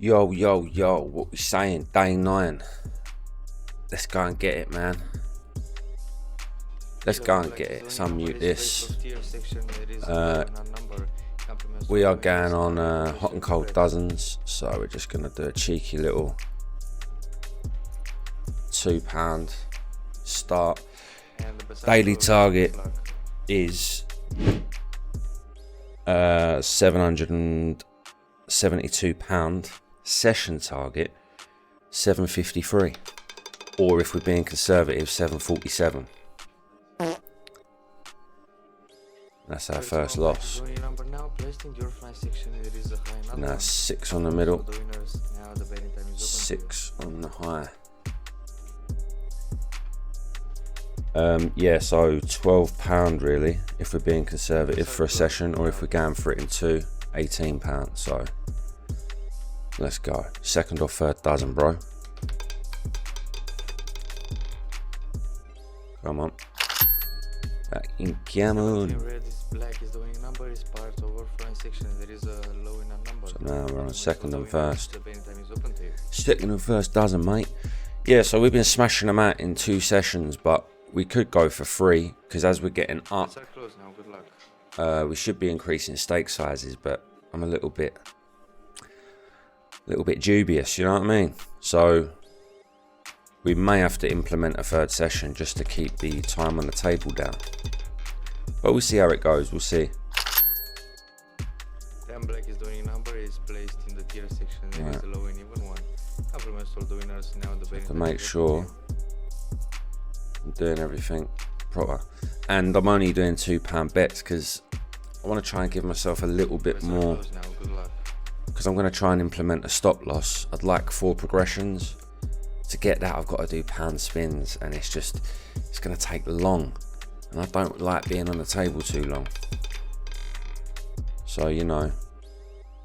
Yo, yo, yo, what we saying? Day 9. Let's go and get it, man. Let's go and get it. Let's unmute this. We are going on hot and cold dozens, so we're just going to do a cheeky little £2 start. Daily target is £772. Session target £753, or if we're being conservative, £747. That's our first loss. Now 6 on the middle, 6 on the high. Yeah, so £12 really, if we're being conservative for a session, or if we're going for it in two, £18. So let's go. Second or third dozen, bro. Come on. Back in camera. So now we're on second and first. Second and first dozen, mate. Yeah, so we've been smashing them out in 2 sessions, but we could go for 3, because as we're getting up, we should be increasing stake sizes, but I'm a little bit dubious, you know what I mean? So we may have to implement a 3rd session just to keep the time on the table down, but we'll see how it goes. We'll see. Then black is the winning number, is placed in the tier section. There is a low and even one. Compliments to the winners. Now the to make sure I'm doing everything proper, and I'm only doing £2 bets because I want to try and give myself a little bit more, because I'm going to try and implement a stop loss. I'd like 4 progressions. To get that, I've got to do pound spins, and it's going to take long, and I don't like being on the table too long. So, you know,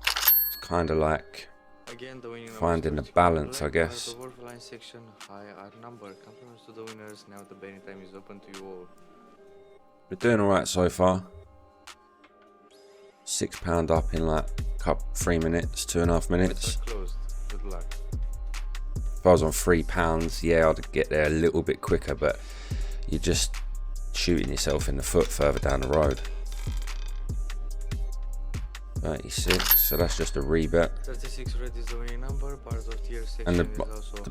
it's kind of like finding the balance, I guess. We're doing alright so far. £6 up in like 3 minutes, 2.5 minutes. If I was on £3, yeah, I'd get there a little bit quicker, but you're just shooting yourself in the foot further down the road. 36, so that's just a rebet. 36 red is the winning number, part of tier section. And the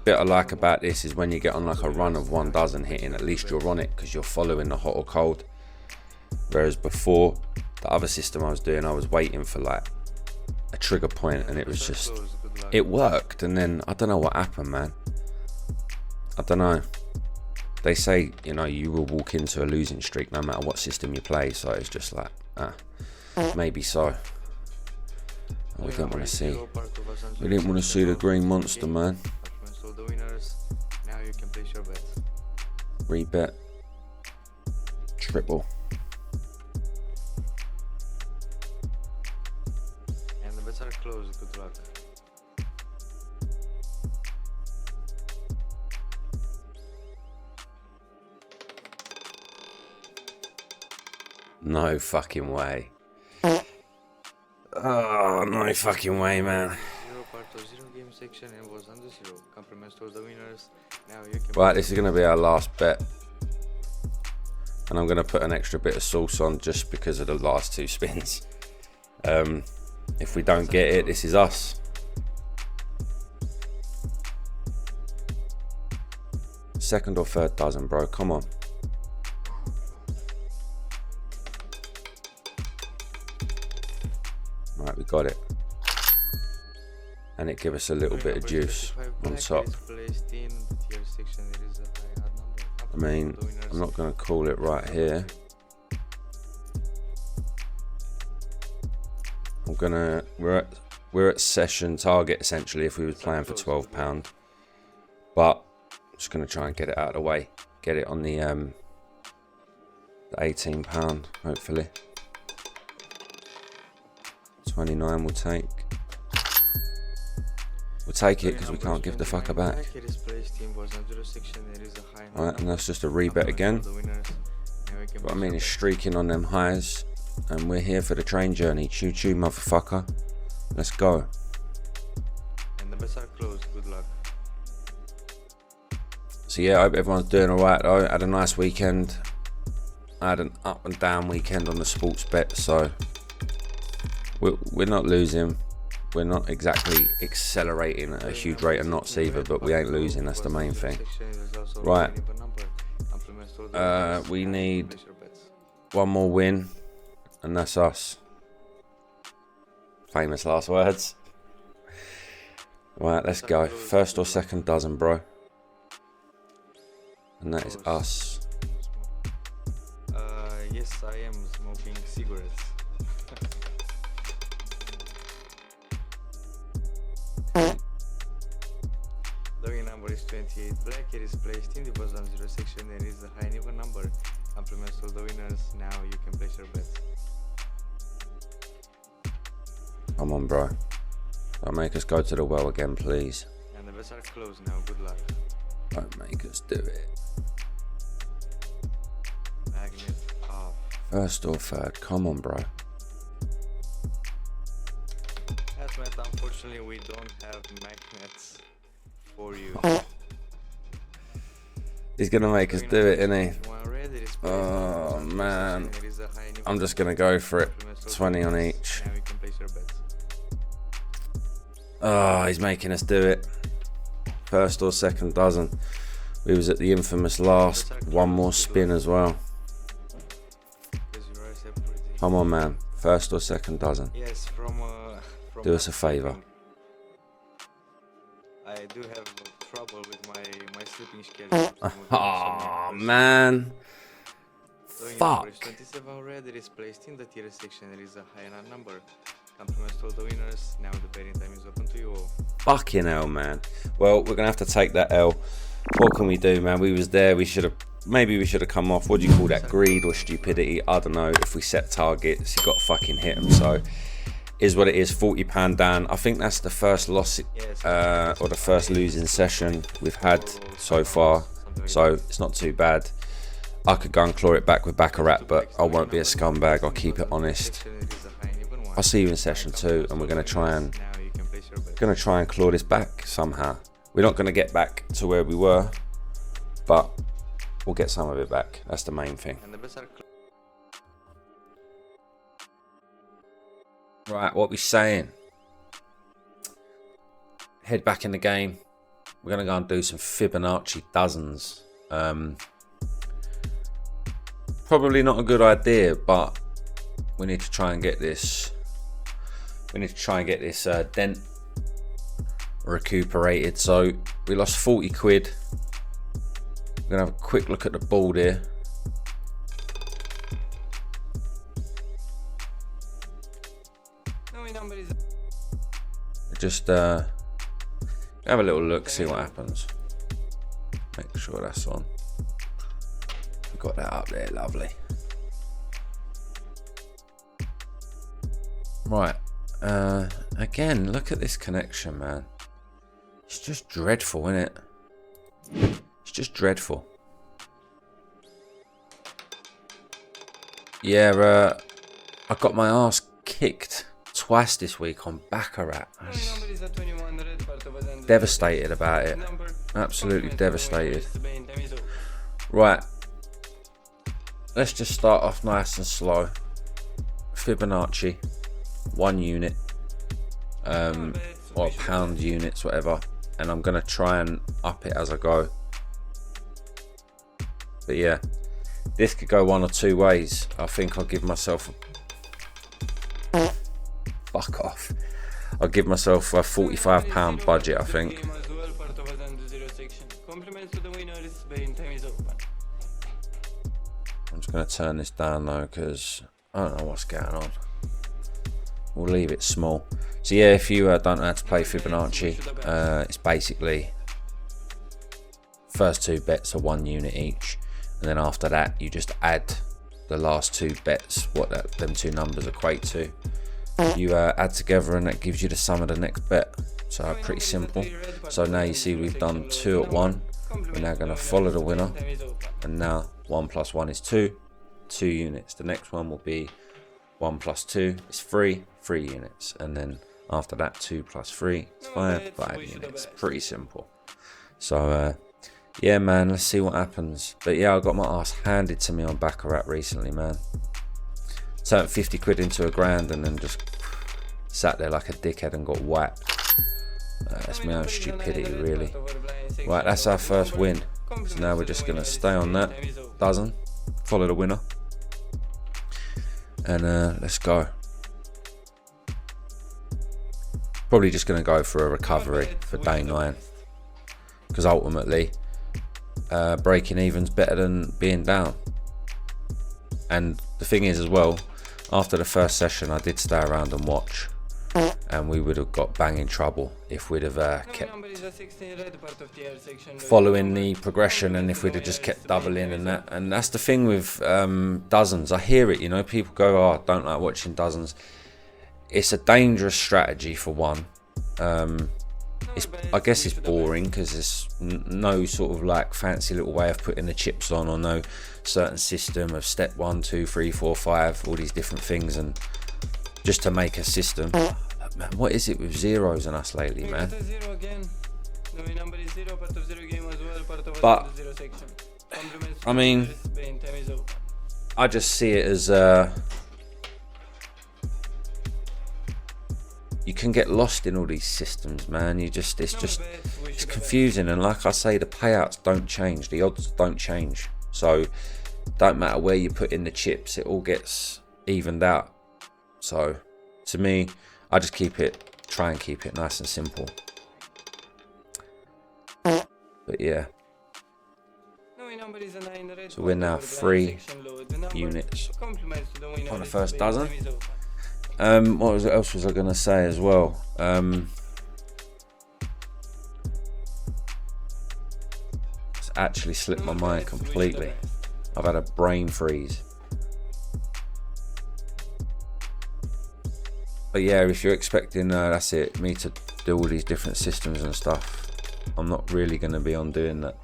bit I like about this is when you get on like a run of 1 dozen hitting, at least you're on it because you're following the hot or cold. Whereas before, the other system I was doing, I was waiting for like a trigger point, and it was just, it worked, and then I don't know what happened, man. I don't know. They say, you know, you will walk into a losing streak no matter what system you play, so it's just like, maybe so. We didn't want to see. We didn't want to see the green monster, man. Rebet. Triple. And the bets are closed. Good luck. No fucking way. Oh, no fucking way, man. Right, this is going to be our last bet. And I'm going to put an extra bit of sauce on just because of the last 2 spins. If we don't get it, this is us. Second or third dozen, bro. Come on. Right, we got it. And it gives us a little bit of juice on top. I mean, I'm not going to call it right here. We're at session target essentially if we were playing for £12. But I'm just going to try and get it out of the way. Get it on the £18 hopefully. 29 we'll take. We'll take it because we can't give the fucker back. Alright, and that's just a rebet again. But I mean, it's streaking on them highs, and we're here for the train journey. Choo choo, motherfucker. Let's go. the bets are closed. Good luck. So yeah, I hope everyone's doing alright though. Had a nice weekend. I had an up and down weekend on the sports bet, so we're not losing. We're not exactly accelerating at a huge rate of knots either, but we ain't losing. That's the main thing. Right. We need one more win, and that's us. Famous last words. Right, let's go. First or second dozen, bro. And that is us. Yes, I am smoking cigarettes. The winning number is 28 black. It is placed in the bottom zero section. There is a high and even number. Compliments to the winners. Now you can place your bets. Come on, bro. Don't make us go to the well again, please. And the bets are closed now. Good luck. Don't make us do it. Magnet off. First or third. Come on, bro. Yes, Matt, unfortunately we don't have magnets for you. He's gonna make us do it, isn't he? Oh man. I'm just gonna go for it. 20 on each. Now you can place your bets. Oh, he's making us do it. First or second dozen. We was at the infamous last. One more spin as well. Come on, man. First or second dozen. Yes, from Do us a favour. I do have trouble with my sleeping schedule. Oh man. Fuck. 27 red. It is placed in the tier section. There is a high number. Compliments to the winners. Now the betting time is open to you all. Fucking hell, man. Well, we're gonna have to take that L. What can we do, man? We was there. Maybe we should have come off. What do you call that? Greed or stupidity? I don't know. If we set targets, you got to fucking hit them. So, is what it is. £40 down. I think that's the first loss or the first losing session we've had so far. So it's not too bad. I could go and claw it back with Baccarat, but I won't be a scumbag. I'll keep it honest. I'll see you in session 2, and we're gonna try and claw this back somehow. We're not gonna get back to where we were, but we'll get some of it back. That's the main thing. Right, what we saying? Head back in the game. We're gonna go and do some Fibonacci dozens. Probably not a good idea, but we need to try and get this. We need to try and get this dent recuperated. So we lost 40 quid. We're gonna have a quick look at the board here. Just have a little look, see what happens. Make sure that's on. We've got that up there, lovely. Right, again, look at this connection, man. It's just dreadful, isn't it? It's just dreadful. Yeah, I got my ass kicked twice this week on Baccarat. Devastated about it. Absolutely devastated. Right. Let's just start off nice and slow. Fibonacci. 1 unit. Or pound units, whatever. And I'm going to try and up it as I go. But yeah. This could go one or two ways. I think I'll give myself fuck off. I'll give myself a £45 budget, I think. I'm just going to turn this down though, because I don't know what's going on. We'll leave it small. So yeah, if you don't know how to play Fibonacci, it's basically first 2 bets are 1 unit each, and then after that you just add the last 2 bets, what them 2 numbers equate to. You add together and that gives you the sum of the next bet. So pretty simple. So now you see we've done 2 at 1. We're now going to follow the winner, and now 1 plus 1 is 2 units. The next one will be 1 plus 2 is 3 units, and then After that, 2 plus 3 is 5. 5 units. Pretty simple. So, yeah, man, let's see what happens. But yeah, I got my ass handed to me on Baccarat recently, man. Turned 50 quid into a grand and then just sat there like a dickhead and got whacked. That's my own stupidity, really. Right, that's our first win. So now we're just going to stay on that. Dozen. Follow the winner. And let's go. Probably just going to go for a recovery for day 9. Because ultimately, breaking even's better than being down. And the thing is as well, after the first session I did stay around and watch, and we would have got bang in trouble if we'd have kept following the progression, and if we'd have just kept doubling and that. And that's the thing with dozens. I hear it, you know, people go, oh, I don't like watching dozens. It's a dangerous strategy for one. I guess it's boring because there's no sort of like fancy little way of putting the chips on, or no certain system of step 1, 2, 3, 4, 5, all these different things, and just to make a system. Man, what is it with zeros and us lately, man? But I mean, I just see it as you can get lost in all these systems, man. It's confusing, and like I say, the payouts don't change, the odds don't change, so don't matter where you put in the chips, it all gets evened out. So to me, I just try and keep it nice and simple. But yeah, so we're now 3 units on the first dozen. What else was I going to say as well? It's actually slipped my mind completely. I've had a brain freeze. But yeah, if you're expecting, that's it, me to do all these different systems and stuff, I'm not really going to be on doing that.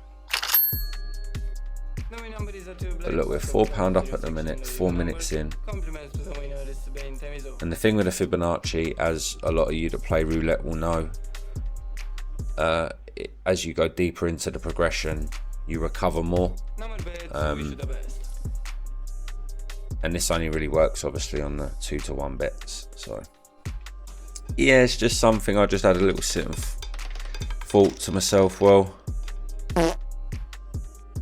But look, we're £4 up at the minute, 4 minutes in. And the thing with the Fibonacci, as a lot of you that play roulette will know, as you go deeper into the progression, you recover more. And this only really works obviously on the 2 to 1 bets. So yeah, it's just something I just had a little sit and thought to myself, well,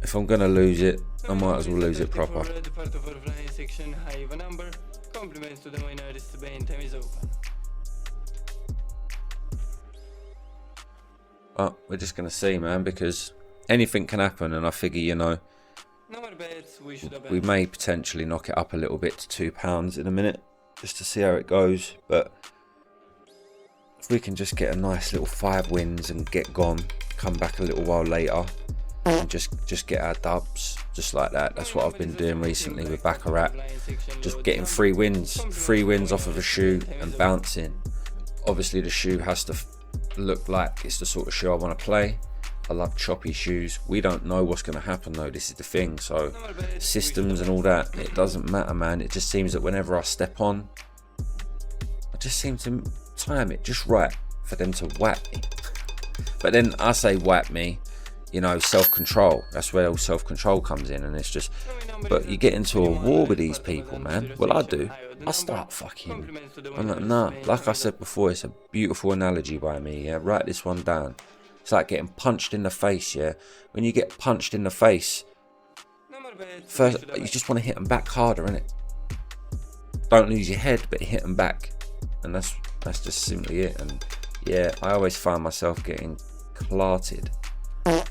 if I'm gonna lose it, I might as well lose it proper. But we're just gonna see, man, because anything can happen, and I figure, you know, we may potentially knock it up a little bit to £2 in a minute, just to see how it goes. But if we can just get a nice little 5 wins and get gone, come back a little while later, and just get our dubs, just like that. That's what I've been doing recently with Baccarat, just getting 3 wins off of a shoe and bouncing. Obviously the shoe has to look like it's the sort of shoe I want to play. I love choppy shoes. We don't know what's going to happen though, this is the thing. So systems and all that, it doesn't matter, man. It just seems that whenever I step on, I just seem to time it just right for them to whack me. But then I say whack me, you know, self-control. That's where all self-control comes in, and it's just, but you get into a war with these people, man. Well, I do. I start fucking, I'm like, nah. Like I said before, it's a beautiful analogy by me, yeah? Write this one down. It's like getting punched in the face, yeah? When you get punched in the face, first, you just want to hit them back harder, innit? Don't lose your head, but hit them back. And that's just simply it. And yeah, I always find myself getting clarted.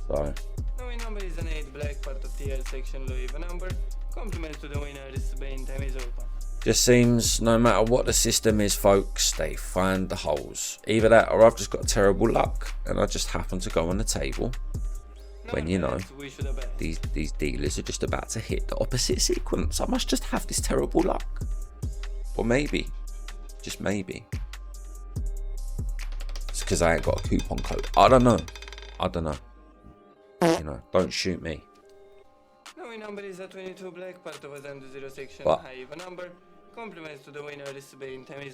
So just seems no matter what the system is, folks, they find the holes. Either that, or I've just got terrible luck and I just happen to go on the table when, you know, these dealers are just about to hit the opposite sequence. I must just have this terrible luck. Or maybe, just maybe, it's because I ain't got a coupon code. I don't know. You know, don't shoot me. But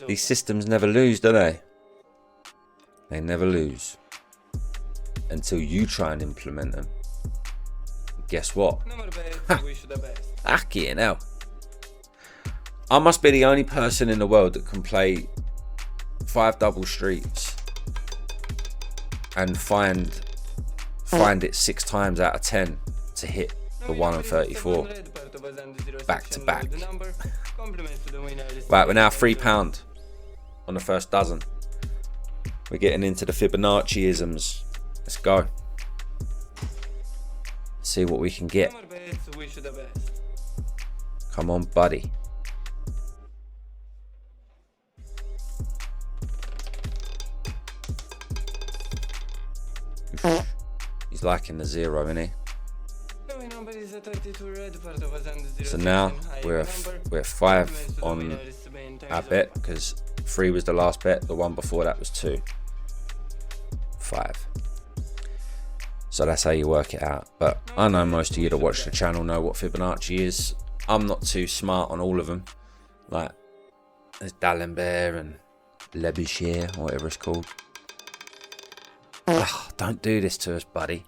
these systems never lose, do they? They never lose. Until you try and implement them. Guess what? Fucking hell. I must be the only person in the world that can play 5 double streets and find it 6 times out of 10 to hit the 1 and 34 back to back. Right, we're now £3 on the first dozen. We're getting into the Fibonacci-isms. Let's go. See what we can get. Come on, buddy. He's liking the 0, isn't he? So now we're at 5 on our bet, because 3 was the last bet. The one before that was 2. 5. So that's how you work it out. But I know most of you that watch the channel know what Fibonacci is. I'm not too smart on all of them. Like, there's D'Alembert and Leboucher, or whatever it's called. Ugh, don't do this to us, buddy.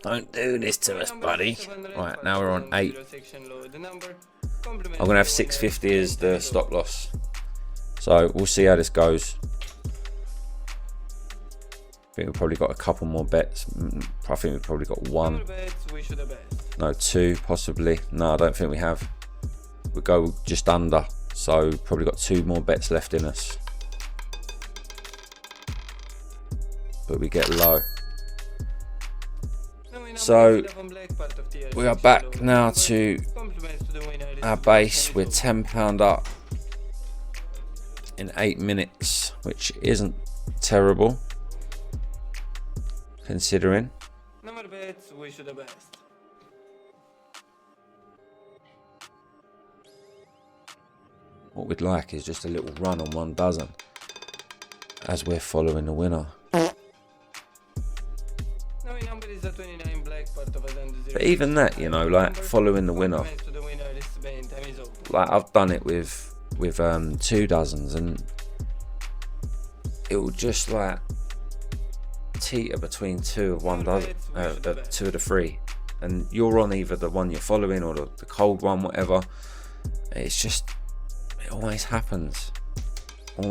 Don't do this to us, buddy. Right, now we're on 8. I'm going to have 650 as the stop loss. So we'll see how this goes. I think we've probably got a couple more bets. I think we've probably got 1. No, 2 possibly. No, I don't think we have. We'll go just under. So probably got 2 more bets left in us. But we get low. So we are back now to our base. We're £10 up in 8 minutes, which isn't terrible considering. What we'd like is just a little run on 1 dozen as we're following the winner. But even that, you know, like following the winner, like I've done it with 2 dozens, and it will just like teeter between 2 of 1 dozen, 2 of the 3, and you're on either the one you're following or the cold one, whatever. It's just, it always happens, and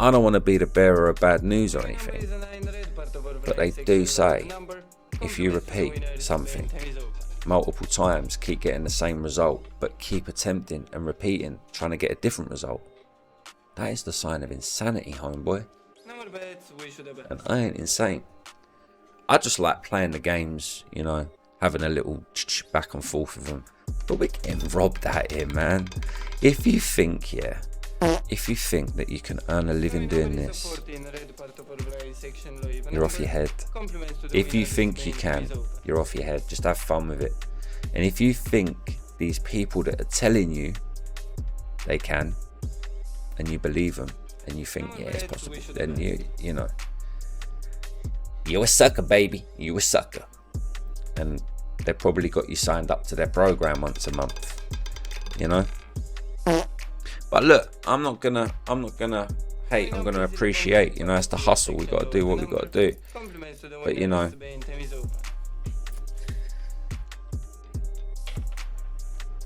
I don't want to be the bearer of bad news or anything, but they do say if you repeat something multiple times, keep getting the same result, but keep attempting and repeating, trying to get a different result, that is the sign of insanity, homeboy. And I ain't insane. I just like playing the games, you know, having a little back and forth with them. But we're getting robbed out here, man. If you think that you can earn a living doing this, you're off your head. If you think you can, you're off your head. Just have fun with it. And if you think these people that are telling you they can, and you believe them, and you think, yeah, it's possible, then you know, you're a sucker, baby. You a sucker. And they probably got you signed up to their program once a month, you know. But look, I'm not gonna hate. I'm gonna appreciate. You know, it's the hustle. We gotta do what we gotta do. But you know,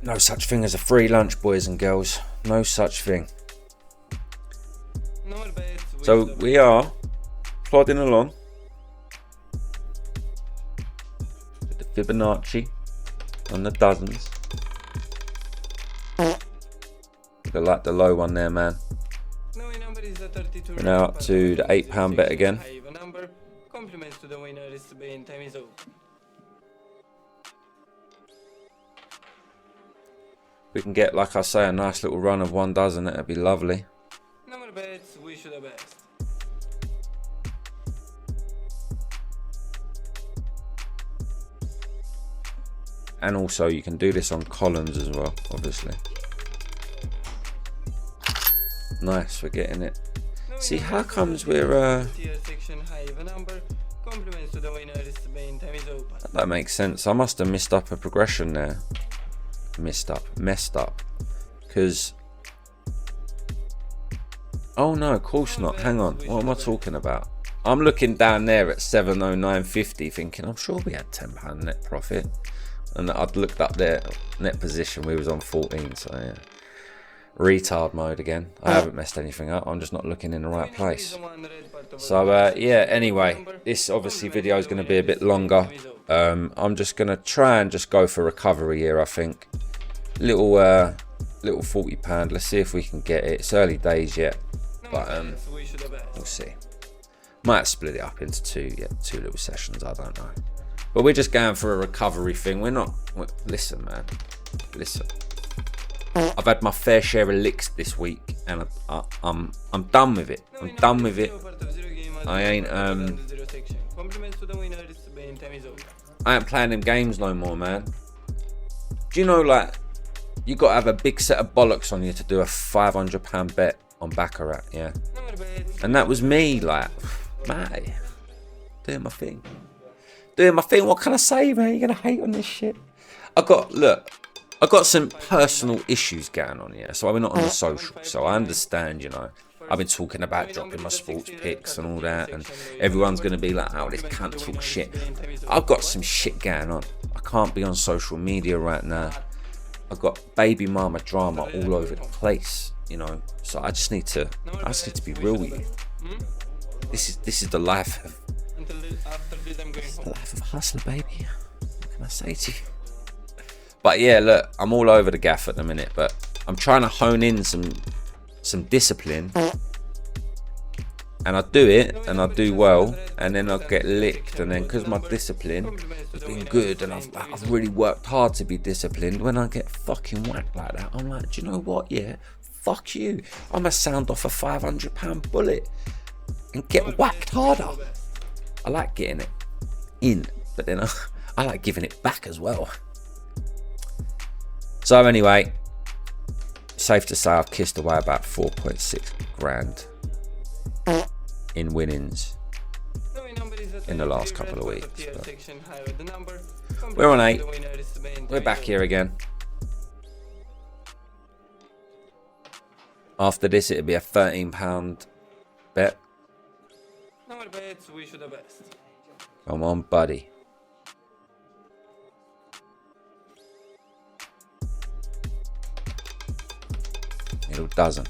no such thing as a free lunch, boys and girls. No such thing. So we are plodding along with the Fibonacci on the dozens. I like the low one there, man. We're now up to the £8 bet again. We can get, like I say, a nice little run of 1 dozen. That'd be lovely. And also you can do this on columns as well, obviously. Nice, we're getting it. See, how comes we're that makes sense. I must have messed up a progression there. Messed up, because Oh no, of course not. Hang on. What am I talking about? I'm looking down there at 709.50 thinking I'm sure we had £10 net profit. And I'd looked up there, net position, we was on 14, so yeah. Retard mode again. I haven't messed anything up, I'm just not looking in the right place. So yeah, anyway, this obviously video is going to be a bit longer. I'm just going to try and just go for recovery here, I think. Little £40, let's see if we can get it. It's early days yet, but we'll see. Might split it up into two little sessions, I don't know. But we're just going for a recovery thing. Listen, man. Listen. I've had my fair share of licks this week, and I'm done with it. I'm done with it. I ain't playing them games no more, man. Do you know, like, you got to have a big set of bollocks on you to do a £500 bet on Baccarat, yeah? And that was me, like, mate, doing my thing. What can I say, man? You're gonna hate on this shit. I got some personal issues going on here, so I'm not on the social. So I understand, you know. I've been talking about dropping my sports picks and all that, and everyone's gonna be like, "Oh, this can't talk shit." I've got some shit going on. I can't be on social media right now. I've got baby mama drama all over the place, you know. So I just need to be real with you. This is the life of. It's the life of a hustler, baby. What can I say to you? But yeah, look, I'm all over the gaff at the minute, but I'm trying to hone in some discipline, and I do it, and I do well, and then I get licked, and then because my discipline has been good, and I've really worked hard to be disciplined, when I get fucking whacked like that, I'm like, do you know what? Yeah, fuck you. I'm gonna sound off a £500 bullet and get whacked harder. I like getting it in, but then I like giving it back as well. So anyway, safe to say I've kissed away about 4.6 grand in winnings in the last couple of weeks. We're on 8. We're back here again. After this, it'll be a £13 bet. Come on, buddy. Little dozen.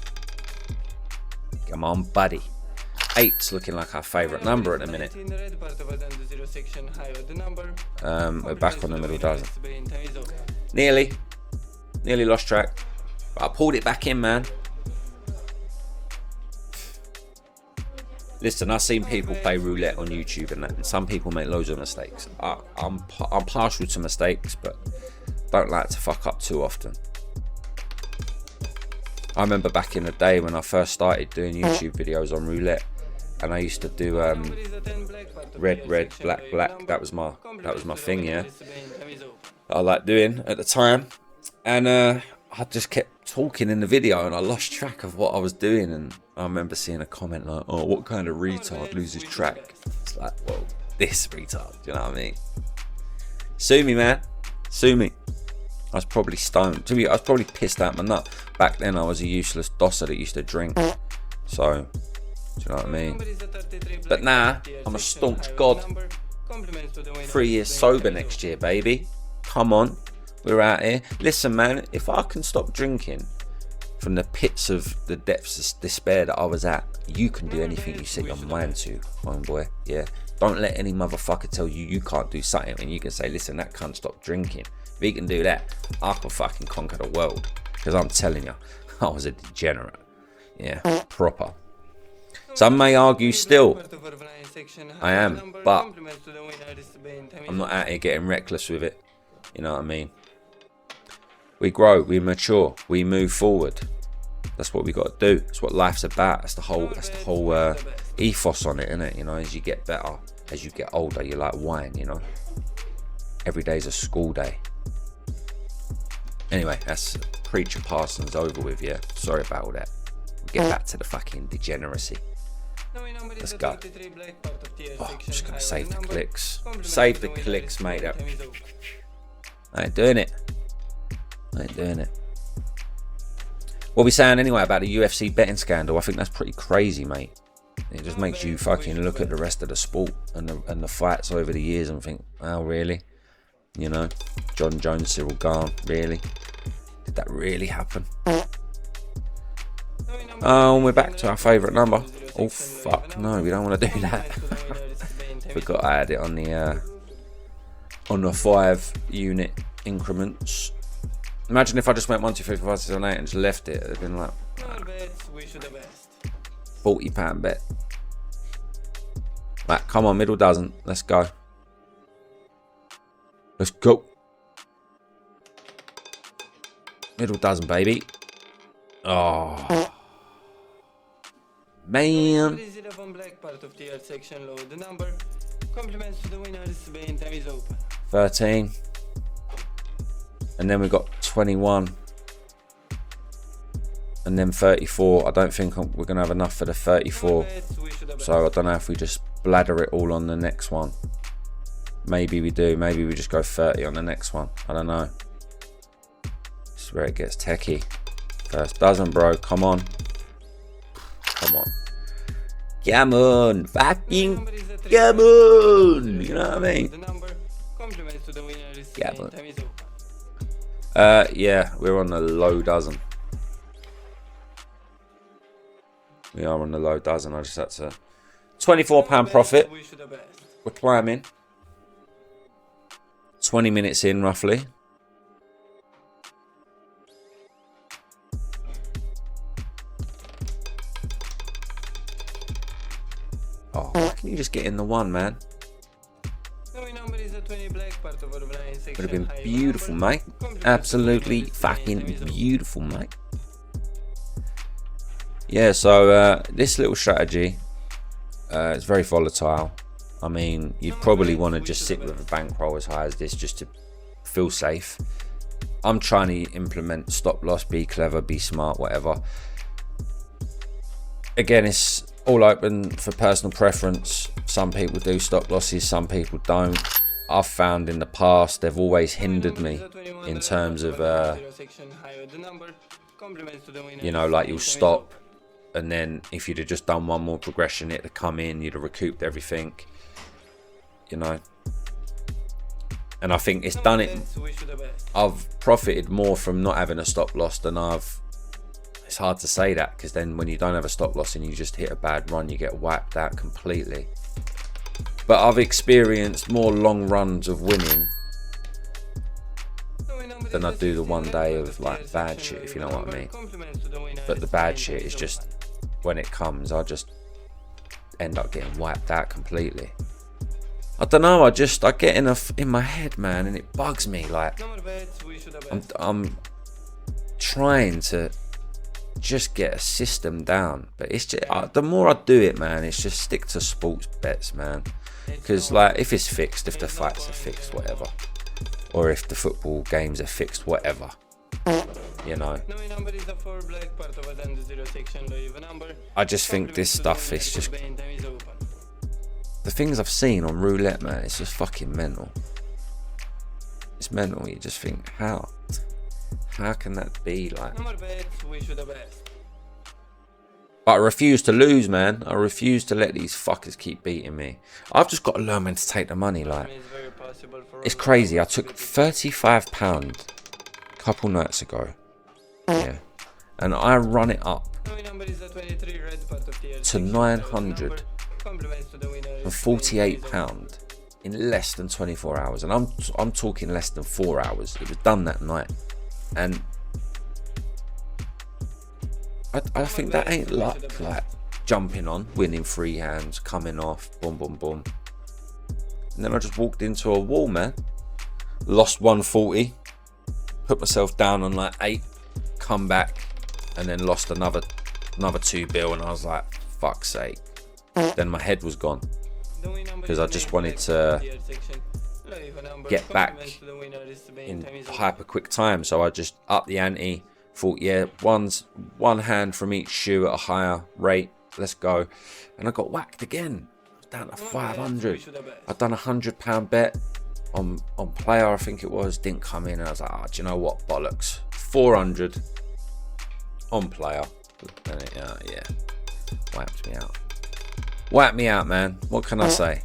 Come on, buddy. 8's looking like our favourite number at the minute. We're back on the middle dozen. Nearly lost track, but I pulled it back in, man. Listen, I've seen people play roulette on YouTube and that, and some people make loads of mistakes. I'm partial to mistakes, but don't like to fuck up too often. I remember back in the day when I first started doing YouTube videos on roulette, and I used to do red, black. That was my thing, yeah. I liked doing at the time, and I just kept talking in the video, and I lost track of what I was doing. And I remember seeing a comment like, "Oh, what kind of retard loses track?" It's like, well, this retard. Do you know what I mean? Sue me, man. Sue me. I was probably stoned. I was probably pissed out my nut. Back then, I was a useless dosser that used to drink. So, do you know what I mean? But now, I'm a staunch god. 3 years sober next year, baby. Come on. We're out here. Listen, man, if I can stop drinking from the pits of the depths of despair that I was at, you can do anything you set your mind to, homeboy. Yeah. Don't let any motherfucker tell you you can't do something, and you can say, listen, that can't stop drinking. If he can do that, I can fucking conquer the world. Because I'm telling you, I was a degenerate. Yeah, proper. Some may argue still I am, but I'm not out here getting reckless with it. You know what I mean? We grow, we mature, we move forward. That's what we got to do. That's what life's about. That's the whole ethos on it, isn't it? You know, as you get better, as you get older, you're like wine. You know, every day's a school day. Anyway, that's Preacher Parsons over with. Yeah, sorry about all that. We'll get back to the fucking degeneracy. Let's go. Oh, I'm just gonna save the clicks. Save the clicks, mate. I ain't doing it. What are we saying anyway about the UFC betting scandal? I think that's pretty crazy, mate. It just makes you fucking look at the rest of the sport and the fights over the years and think, oh, really? You know, John Jones, Cyril Gane, really? Did that really happen? Oh, and we're back to our favourite number. Oh, fuck, no, we don't want to do that. Forgot I had it on the 5 unit increments. Imagine if I just went 1, 2, 3, 4, 5, 6, 7, 8 and just left it. It'd have been like £40 bet. Right, come on, middle dozen. Let's go. Let's go. Middle dozen, baby. Oh. Man. 13. And then we've got 21. And then 34. I don't think we're going to have enough for the 34. So I don't know if we just bladder it all on the next one. Maybe we do. Maybe we just go 30 on the next one. I don't know. This is where it gets techie. First dozen, bro. Come on. Come on. Come on. Fucking come on. You know what I mean? Come on. Yeah, we're on the low dozen. We are on the low dozen. I just had to... £24 profit. We're climbing. 20 minutes in, roughly. Oh, why can you just get in the one, man? Would have been beautiful, mate. Absolutely fucking beautiful, mate. Yeah, so this little strategy is very volatile. I mean, you'd probably want to just sit with a bankroll as high as this just to feel safe. I'm trying to implement stop loss, be clever, be smart, whatever. Again, it's all open for personal preference. Some people do stop losses, some people don't. I've found in the past they've always hindered me in terms of, you know, like you'll stop and then if you'd have just done one more progression, it'd have come in, you'd have recouped everything, you know. And I think it's done it. I've profited more from not having a stop loss than it's hard to say that, because then when you don't have a stop loss and you just hit a bad run, you get wiped out completely. But I've experienced more long runs of winning than I do the one day of like bad shit, if you know what I mean. But the bad shit is just, when it comes, I just end up getting wiped out completely. I don't know, I get in my head, man, and it bugs me. Like, I'm trying to just get a system down, but it's just, the more I do it, man, it's just stick to sports bets, man. Because like, if it's fixed, if the fights are fixed, whatever, or if the football games are fixed, whatever, you know. I just think this stuff is just, the things I've seen on roulette, man, it's just fucking mental. It's mental. You just think, how can that be? Like, but I refuse to lose, man. I refuse to let these fuckers keep beating me. I've just got to learn when to take the money. Like, it's crazy. I took £35 a couple nights ago, yeah, and I run it up to £948 in less than 24 hours, and I'm talking less than 4 hours. It was done that night, and I think that ain't luck. Like, jumping on, winning free hands, coming off, boom, boom, boom. And then I just walked into a wall, man. Lost 140, put myself down on like 8, come back, and then lost another 2 bill, and I was like, fuck's sake. Then my head was gone, because I just wanted to get back in hyper quick time. So I just upped the ante. Thought, yeah, one hand from each shoe at a higher rate, let's go. And I got whacked again. I was down to 500. I'd done £100 bet on player, I think it was, didn't come in, and I was like, do you know what, bollocks. 400 On player. Yeah. Wiped me out. Wipe me out, man. What can I say?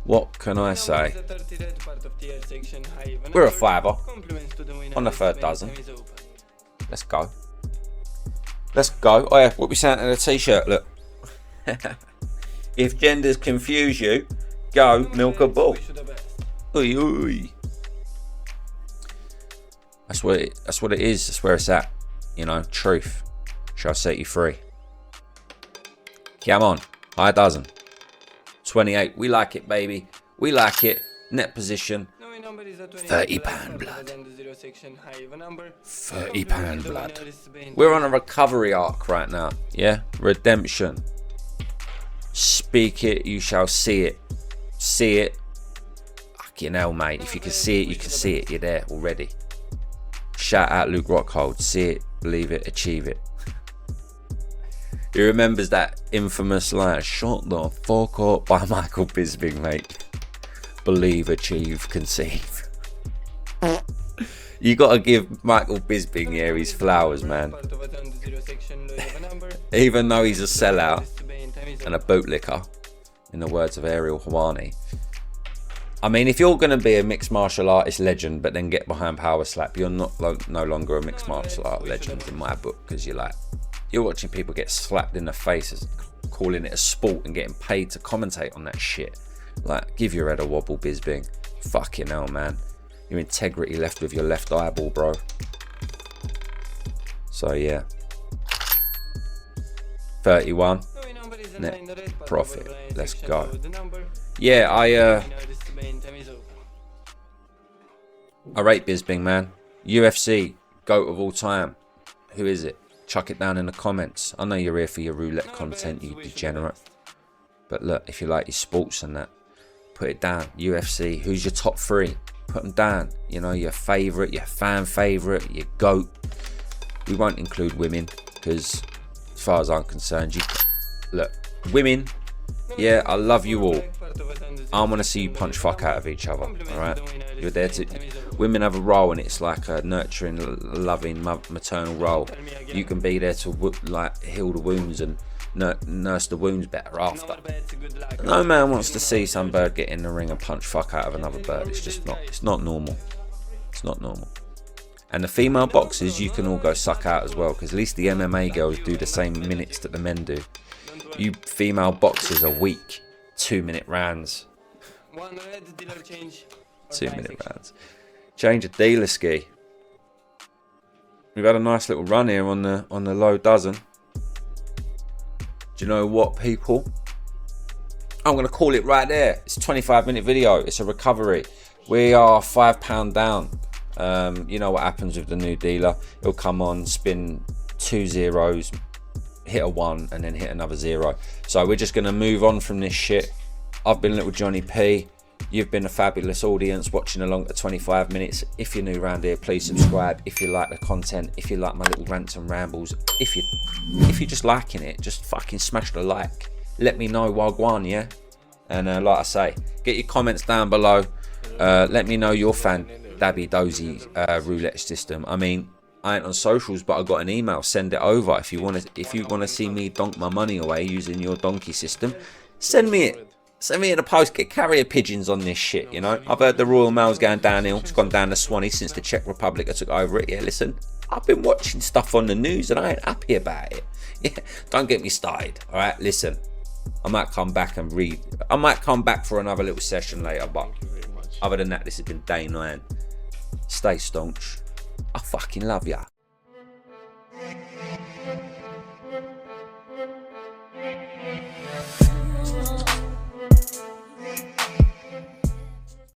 What can I say? We're a fiver on the third dozen. Let's go. Let's go. Oh yeah, what we saying to the t-shirt? Look. If genders confuse you, go milk a bull. Oi, oi. That's what it is. That's where it's at. You know, truth shall set you free. Come on, high dozen. 28. We like it, baby. We like it. Net position. £30 blood. £30 blood. We're on a recovery arc right now. Yeah, redemption. Speak it, you shall see it. See it. Fucking hell, mate. If you can see it, you can see it. You're there already. Shout out Luke Rockhold. See it, believe it, achieve it. He remembers that infamous line, "Shut the fuck up," by Michael Bisping, mate. Believe, achieve, conceive. You gotta give Michael Bisping here his flowers, man. Even though he's a sellout and a bootlicker, in the words of Ariel Hawani. I mean, if you're going to be a mixed martial artist legend but then get behind power slap, you're no longer a mixed martial art legend in my book, because you're watching people get slapped in the face, calling it a sport and getting paid to commentate on that shit. Like, give your head a wobble, Bisping. Fucking hell, man. Your integrity left with your left eyeball, bro. So yeah, 31 net profit. Let's go. Yeah, I rate Bisping, man. UFC GOAT of all time. Who is it? Chuck it down in the comments. I know you're here for your roulette content, you degenerate. But look, if you like your sports and that, put it down. UFC. Who's your top 3? Put them down. You know, your favourite, your fan favourite, your GOAT. We won't include women, because as far as I'm concerned, look, women, yeah, I love you all. I want to see you punch fuck out of each other, alright? You're there to... Women have a role, and it's like a nurturing, loving, maternal role. You can be there to like heal the wounds and nurse the wounds better after. No man wants to see some bird get in the ring and punch fuck out of another bird. It's just not. It's not normal. It's not normal. And the female boxers, you can all go suck out as well, because at least the MMA girls do the same minutes that the men do. You female boxers are weak. 2-minute rounds. 2-minute rounds. Change of dealer ski. We've had a nice little run here on the low dozen. Do you know what, people? I'm going to call it right there. It's a 25-minute video. It's a recovery. We are £5 down. You know what happens with the new dealer. He'll come on, spin 2 zeros, hit a 1, and then hit another 0. So we're just going to move on from this shit. I've been Little Johnny P. You've been a fabulous audience watching along at 25 minutes. If you're new around here, please subscribe. If you like the content, if you like my little rants and rambles, if you're just liking it, just fucking smash the like. Let me know, Wagwan, yeah? And like I say, get your comments down below. Let me know your fan Dabby Dozy roulette system. I mean, I ain't on socials, but I got an email. Send it over if you want to see me donk my money away using your donkey system. Send me it. Send me in a post. Get carrier pigeons on this shit, you know. I've heard the Royal Mail's going downhill. It's gone down to Swanee since the Czech Republic took over it. Yeah, listen, I've been watching stuff on the news and I ain't happy about it. Yeah, don't get me started. All right, listen, I might come back and read. I might come back for another little session later, but other than that, this has been day 9. Stay staunch. I fucking love ya.